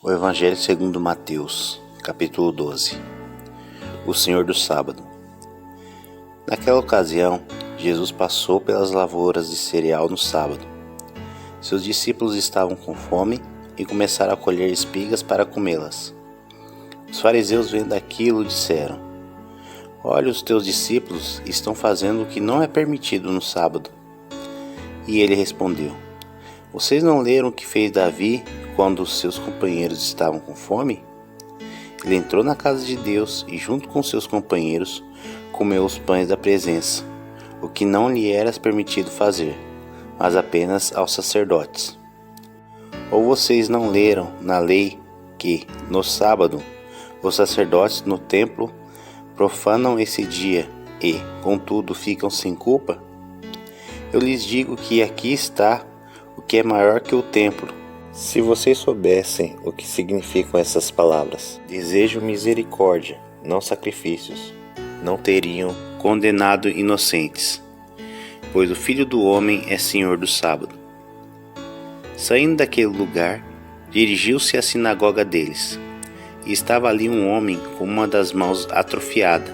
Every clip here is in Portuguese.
O Evangelho segundo Mateus, capítulo 12. O Senhor do Sábado. Naquela ocasião, Jesus passou pelas lavouras de cereal no sábado. Seus discípulos estavam com fome e começaram a colher espigas para comê-las. Os fariseus, vendo aquilo, disseram: Olha, os teus discípulos estão fazendo o que não é permitido no sábado. E ele respondeu: Vocês não leram o que fez Davi quando os seus companheiros estavam com fome? Ele entrou na casa de Deus e, junto com seus companheiros, comeu os pães da presença, o que não lhe era permitido fazer, mas apenas aos sacerdotes. Ou vocês não leram na lei que, no sábado, os sacerdotes no templo profanam esse dia e, contudo, ficam sem culpa? Eu lhes digo que aqui está o que é maior que o templo. Se vocês soubessem o que significam essas palavras, desejo misericórdia, não sacrifícios, não teriam condenado inocentes, pois o Filho do Homem é Senhor do sábado. Saindo daquele lugar, dirigiu-se à sinagoga deles, e estava ali um homem com uma das mãos atrofiada.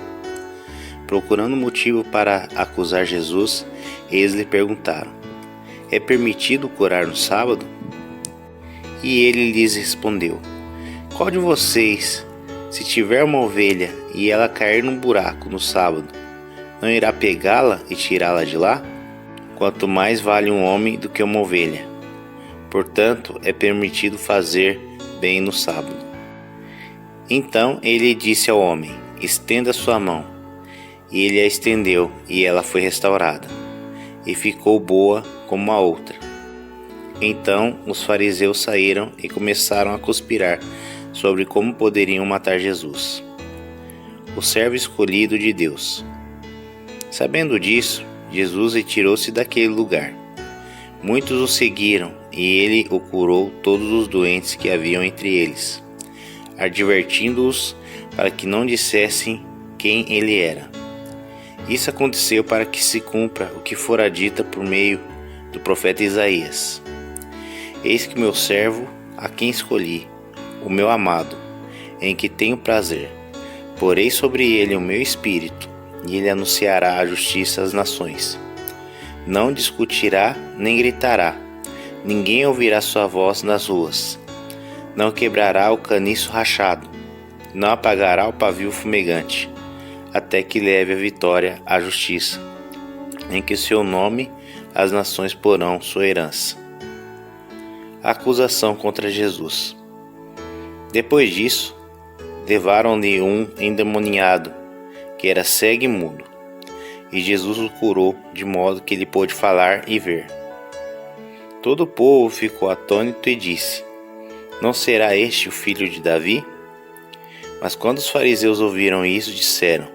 Procurando motivo para acusar Jesus, eles lhe perguntaram: É permitido curar no sábado? E ele lhes respondeu: Qual de vocês, se tiver uma ovelha e ela cair num buraco no sábado, não irá pegá-la e tirá-la de lá? Quanto mais vale um homem do que uma ovelha. Portanto, é permitido fazer bem no sábado. Então ele disse ao homem: Estenda sua mão. E ele a estendeu, e ela foi restaurada, e ficou boa como a outra. Então os fariseus saíram e começaram a conspirar sobre como poderiam matar Jesus, o servo escolhido de Deus. Sabendo disso, Jesus retirou-se daquele lugar. Muitos o seguiram, e ele o curou todos os doentes que haviam entre eles, advertindo-os para que não dissessem quem ele era. Isso aconteceu para que se cumpra o que fora dito por meio do profeta Isaías: Eis que meu servo, a quem escolhi, o meu amado, em que tenho prazer. Porei sobre ele o meu espírito, e ele anunciará a justiça às nações. Não discutirá nem gritará, ninguém ouvirá sua voz nas ruas. Não quebrará o caniço rachado, não apagará o pavio fumegante, até que leve a vitória à justiça, em que seu nome as nações porão sua herança. A acusação contra Jesus. Depois disso, levaram-lhe um endemoniado, que era cego e mudo, e Jesus o curou, de modo que ele pôde falar e ver. Todo o povo ficou atônito e disse: Não será este o filho de Davi? Mas quando os fariseus ouviram isso, disseram: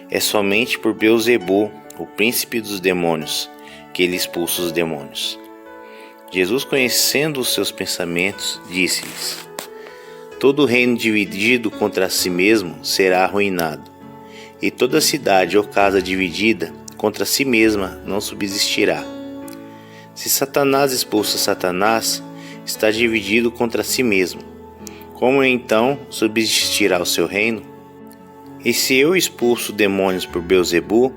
É somente por Beelzebu, o príncipe dos demônios, que ele expulsa os demônios. Jesus, conhecendo os seus pensamentos, disse-lhes: Todo reino dividido contra si mesmo será arruinado, e toda cidade ou casa dividida contra si mesma não subsistirá. Se Satanás expulsa Satanás, está dividido contra si mesmo. Como então subsistirá o seu reino? E se eu expulso demônios por Beelzebu,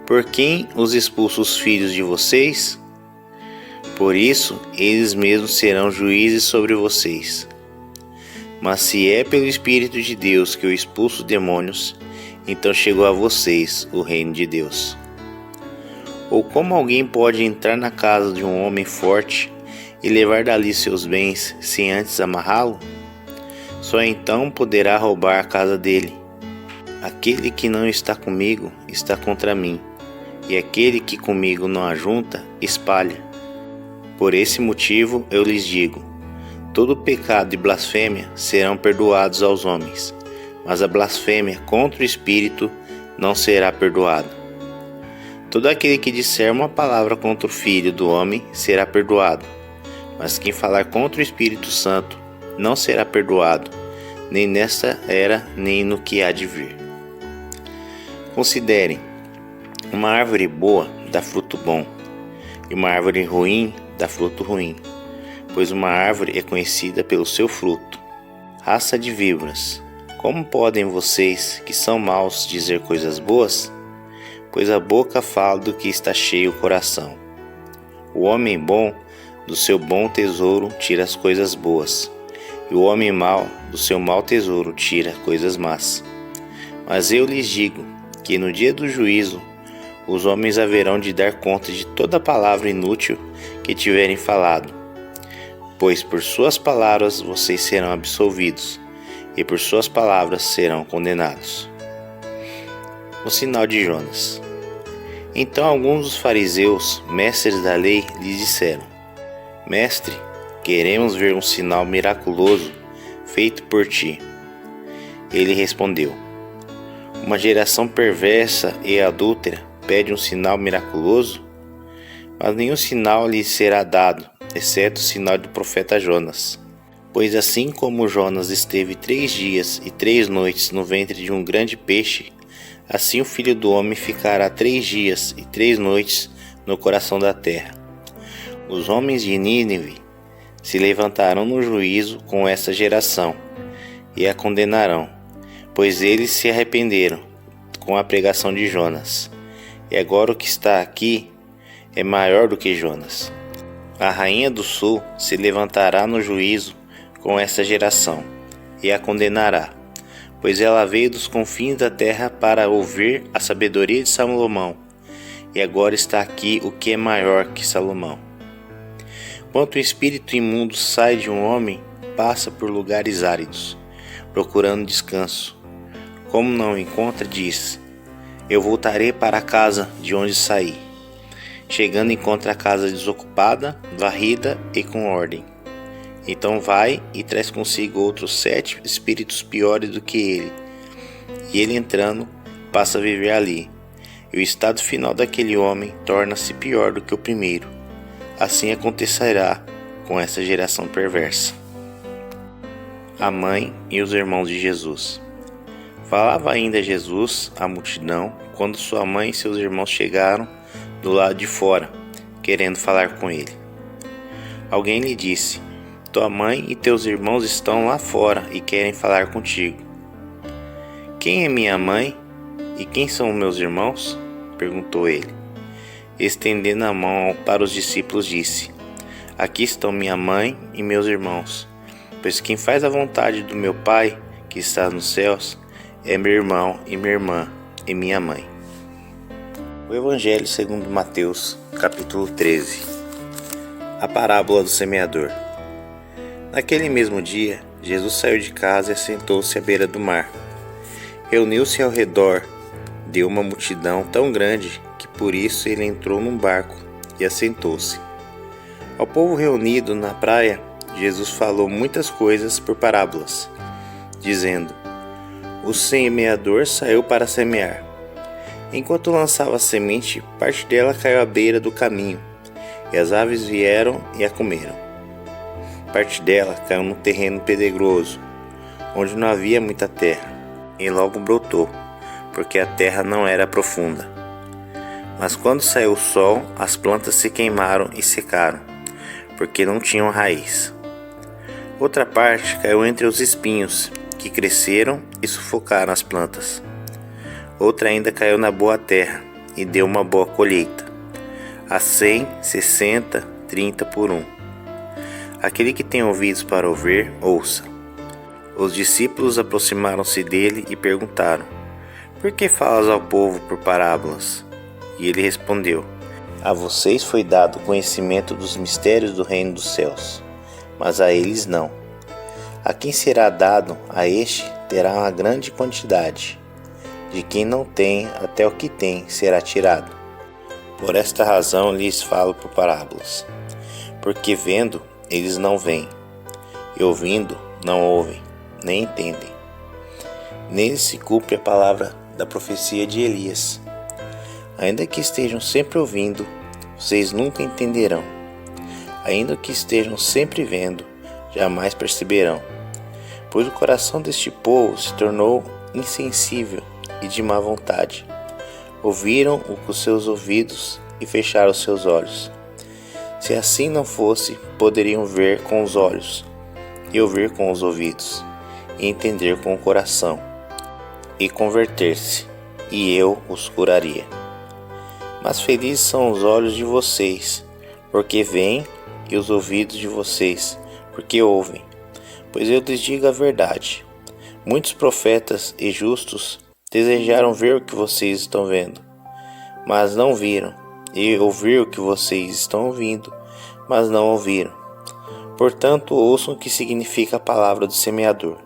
por quem os expulso os filhos de vocês? Por isso, eles mesmos serão juízes sobre vocês. Mas se é pelo Espírito de Deus que eu expulso demônios, então chegou a vocês o reino de Deus. Ou como alguém pode entrar na casa de um homem forte e levar dali seus bens sem antes amarrá-lo? Só então poderá roubar a casa dele. Aquele que não está comigo está contra mim, e aquele que comigo não ajunta, espalha. Por esse motivo eu lhes digo: todo pecado e blasfêmia serão perdoados aos homens, mas a blasfêmia contra o Espírito não será perdoada. Todo aquele que disser uma palavra contra o Filho do Homem será perdoado, mas quem falar contra o Espírito Santo não será perdoado, nem nesta era, nem no que há de vir. Considerem: uma árvore boa dá fruto bom, e uma árvore ruim dá fruto ruim, pois uma árvore é conhecida pelo seu fruto. Raça de víboras, como podem vocês, que são maus, dizer coisas boas? Pois a boca fala do que está cheio o coração. O homem bom, do seu bom tesouro, tira as coisas boas, e o homem mau, do seu mau tesouro, tira coisas más. Mas eu lhes digo que no dia do juízo, os homens haverão de dar conta de toda palavra inútil que tiverem falado. Pois por suas palavras vocês serão absolvidos, e por suas palavras serão condenados. O sinal de Jonas. Então alguns dos fariseus, mestres da lei, lhe disseram: Mestre, queremos ver um sinal miraculoso feito por ti. Ele respondeu: Uma geração perversa e adúltera pede um sinal miraculoso? Mas nenhum sinal lhe será dado, exceto o sinal do profeta Jonas. Pois assim como Jonas esteve 3 dias e 3 noites no ventre de um grande peixe, assim o Filho do Homem ficará 3 dias e 3 noites no coração da terra. Os homens de Nínive se levantarão no juízo com essa geração e a condenarão, pois eles se arrependeram com a pregação de Jonas. E agora o que está aqui é maior do que Jonas. A rainha do sul se levantará no juízo com essa geração e a condenará, pois ela veio dos confins da terra para ouvir a sabedoria de Salomão, e agora está aqui o que é maior que Salomão. Quando o espírito imundo sai de um homem, passa por lugares áridos, procurando descanso. Como não o encontra, diz: Eu voltarei para a casa de onde saí. Chegando, encontra a casa desocupada, varrida e com ordem. Então vai e traz consigo outros 7 espíritos piores do que ele. E ele, entrando, passa a viver ali. E o estado final daquele homem torna-se pior do que o primeiro. Assim acontecerá com essa geração perversa. A mãe e os irmãos de Jesus. Falava ainda Jesus à multidão, quando sua mãe e seus irmãos chegaram do lado de fora, querendo falar com ele. Alguém lhe disse: Tua mãe e teus irmãos estão lá fora e querem falar contigo. Quem é minha mãe e quem são meus irmãos? Perguntou ele. Estendendo a mão para os discípulos, disse: Aqui estão minha mãe e meus irmãos, pois quem faz a vontade do meu Pai, que está nos céus, é meu irmão e minha irmã e minha mãe. O Evangelho segundo Mateus, capítulo 13. A parábola do semeador. Naquele mesmo dia, Jesus saiu de casa e assentou-se à beira do mar. Reuniu-se ao redor de uma multidão tão grande que por isso ele entrou num barco e assentou-se. Ao povo reunido na praia, Jesus falou muitas coisas por parábolas, dizendo: O semeador saiu para semear. Enquanto lançava a semente, parte dela caiu à beira do caminho, e as aves vieram e a comeram. Parte dela caiu no terreno pedregoso, onde não havia muita terra, e logo brotou, porque a terra não era profunda. Mas quando saiu o sol, as plantas se queimaram e secaram, porque não tinham raiz. Outra parte caiu entre os espinhos, que cresceram e sufocaram as plantas. Outra ainda caiu na boa terra e deu uma boa colheita, a 100, 60, 30 por 1. Aquele que tem ouvidos para ouvir, ouça. Os discípulos aproximaram-se dele e perguntaram: Por que falas ao povo por parábolas? E ele respondeu: A vocês foi dado conhecimento dos mistérios do reino dos céus, mas a eles não. A quem será dado, a este terá uma grande quantidade. De quem não tem, até o que tem será tirado. Por esta razão lhes falo por parábolas. Porque vendo, eles não veem, e ouvindo, não ouvem, nem entendem. Neles se cumpre a palavra da profecia de Elias. Ainda que estejam sempre ouvindo, vocês nunca entenderão. Ainda que estejam sempre vendo, jamais perceberão. Pois o coração deste povo se tornou insensível e de má vontade. Ouviram o com seus ouvidos e fecharam seus olhos. Se assim não fosse, poderiam ver com os olhos e ouvir com os ouvidos, e entender com o coração, e converter-se, e eu os curaria. Mas felizes são os olhos de vocês, porque veem, e os ouvidos de vocês, porque ouvem. Pois eu lhes digo a verdade: muitos profetas e justos desejaram ver o que vocês estão vendo, mas não viram, e ouvir o que vocês estão ouvindo, mas não ouviram. Portanto, ouçam o que significa a palavra do semeador.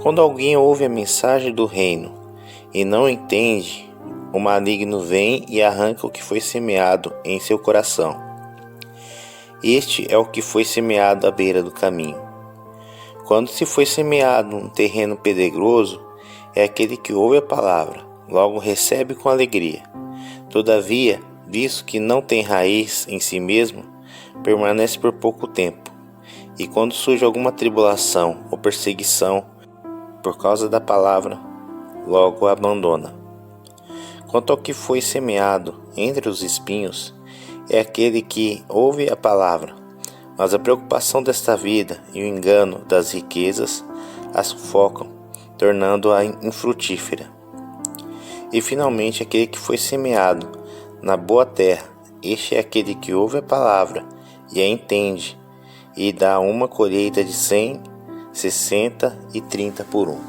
Quando alguém ouve a mensagem do reino e não entende, o maligno vem e arranca o que foi semeado em seu coração. Este é o que foi semeado à beira do caminho. Quando se foi semeado num terreno pedregoso, é aquele que ouve a palavra, logo recebe com alegria. Todavia, visto que não tem raiz em si mesmo, permanece por pouco tempo. E quando surge alguma tribulação ou perseguição por causa da palavra, logo a abandona. Quanto ao que foi semeado entre os espinhos, é aquele que ouve a palavra, mas a preocupação desta vida e o engano das riquezas a sufocam, tornando-a infrutífera. E finalmente aquele que foi semeado na boa terra, este é aquele que ouve a palavra e a entende, e dá uma colheita de 100, 60 e 30 por 1.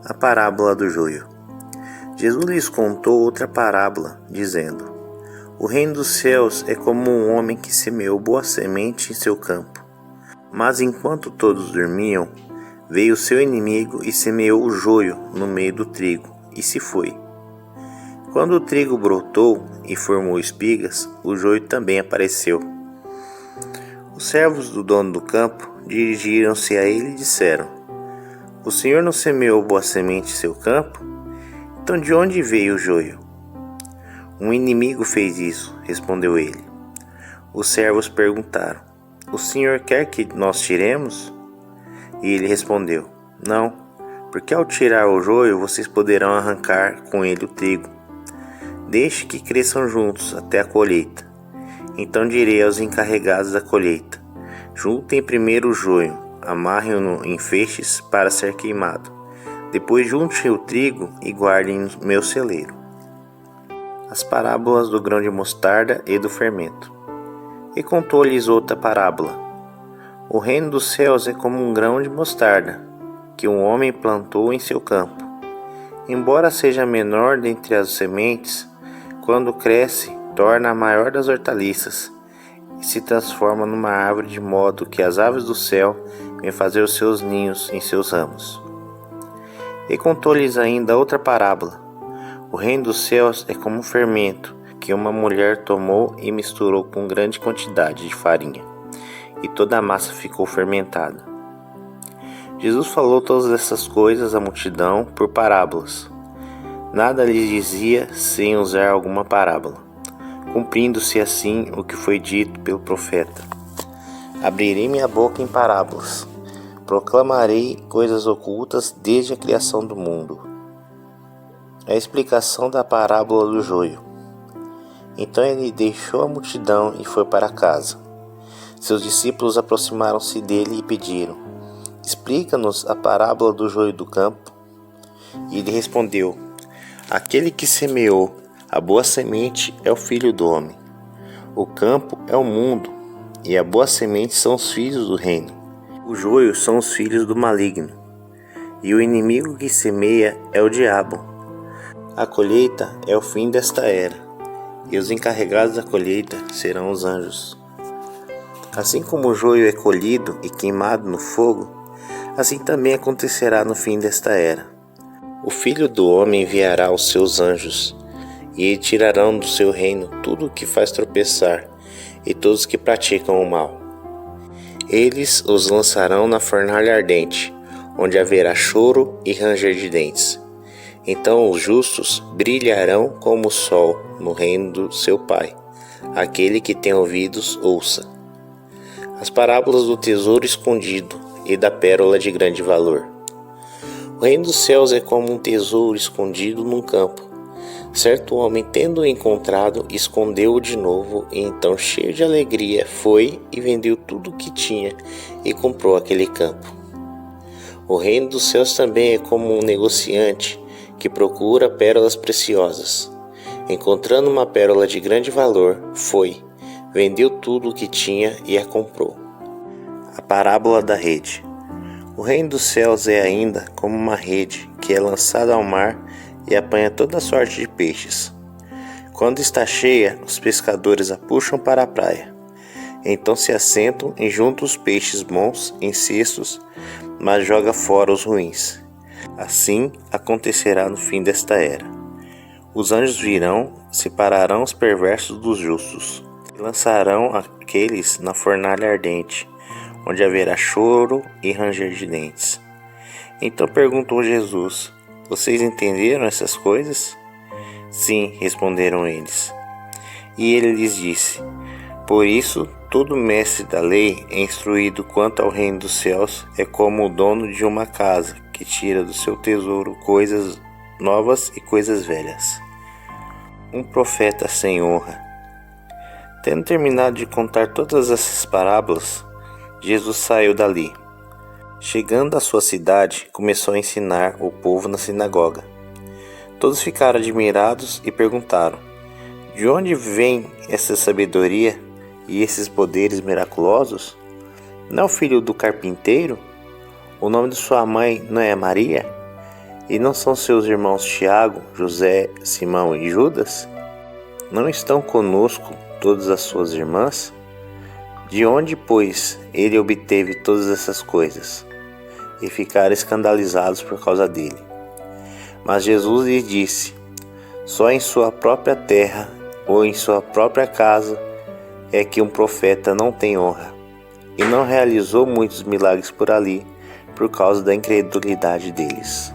A parábola do joio. Jesus lhes contou outra parábola, dizendo: o reino dos céus é como um homem que semeou boa semente em seu campo. Mas enquanto todos dormiam, veio seu inimigo e semeou o joio no meio do trigo, e se foi. Quando o trigo brotou e formou espigas, o joio também apareceu. Os servos do dono do campo dirigiram-se a ele e disseram: o senhor não semeou boa semente em seu campo? Então de onde veio o joio? Um inimigo fez isso, respondeu ele. Os servos perguntaram: o senhor quer que nós tiremos? E ele respondeu: não, porque ao tirar o joio vocês poderão arrancar com ele o trigo. Deixe que cresçam juntos até a colheita. Então direi aos encarregados da colheita: juntem primeiro o joio, amarrem-no em feixes para ser queimado. Depois juntem o trigo e guardem no meu celeiro. As parábolas do grão de mostarda e do fermento. E contou-lhes outra parábola: o reino dos céus é como um grão de mostarda, que um homem plantou em seu campo. Embora seja menor dentre as sementes, quando cresce, torna a maior das hortaliças, e se transforma numa árvore de modo que as aves do céu vêm fazer os seus ninhos em seus ramos. E contou-lhes ainda outra parábola: o reino dos céus é como um fermento que uma mulher tomou e misturou com grande quantidade de farinha, e toda a massa ficou fermentada. Jesus falou todas essas coisas à multidão por parábolas. Nada lhes dizia sem usar alguma parábola, cumprindo-se assim o que foi dito pelo profeta: abrirei minha boca em parábolas, proclamarei coisas ocultas desde a criação do mundo. A explicação da parábola do joio. Então ele deixou a multidão e foi para casa. Seus discípulos aproximaram-se dele e pediram: explica-nos a parábola do joio do campo. E ele respondeu: aquele que semeou a boa semente é o Filho do Homem. O campo é o mundo, e a boa semente são os filhos do reino. O joio são os filhos do maligno, e o inimigo que semeia é o diabo. A colheita é o fim desta era, e os encarregados da colheita serão os anjos. Assim como o joio é colhido e queimado no fogo, assim também acontecerá no fim desta era. O Filho do Homem enviará os seus anjos, e tirarão do seu reino tudo o que faz tropeçar e todos os que praticam o mal. Eles os lançarão na fornalha ardente, onde haverá choro e ranger de dentes. Então os justos brilharão como o sol no reino do seu Pai. Aquele que tem ouvidos, ouça. As parábolas do tesouro escondido e da pérola de grande valor. O reino dos céus é como um tesouro escondido num campo. Certo homem, tendo-o encontrado, escondeu-o de novo, e então, cheio de alegria, foi e vendeu tudo o que tinha e comprou aquele campo. O reino dos céus também é como um negociante que procura pérolas preciosas. Encontrando uma pérola de grande valor, vendeu tudo o que tinha e a comprou. A parábola da rede. O reino dos céus é ainda como uma rede que é lançada ao mar e apanha toda sorte de peixes. Quando está cheia, os pescadores a puxam para a praia. Então se assentam e juntam os peixes bons em cestos, mas joga fora os ruins. Assim acontecerá no fim desta era. Os anjos virão, separarão os perversos dos justos, e lançarão aqueles na fornalha ardente, onde haverá choro e ranger de dentes. Então perguntou Jesus: Vocês entenderam essas coisas? Sim, responderam eles. E ele lhes disse: Por isso, todo mestre da lei é instruído quanto ao reino dos céus é como o dono de uma casa que tira do seu tesouro coisas novas e coisas velhas. Um profeta sem honra. Tendo terminado de contar todas essas parábolas, Jesus saiu dali. Chegando à sua cidade, começou a ensinar o povo na sinagoga. Todos ficaram admirados e perguntaram: De onde vem essa sabedoria e esses poderes miraculosos? Não é o filho do carpinteiro? O nome de sua mãe não é Maria? E não são seus irmãos Tiago, José, Simão e Judas? Não estão conosco todas as suas irmãs? De onde, pois, ele obteve todas essas coisas? E ficaram escandalizados por causa dele. Mas Jesus lhes disse: Só em sua própria terra ou em sua própria casa é que um profeta não tem honra. E não realizou muitos milagres por ali, por causa da incredulidade deles.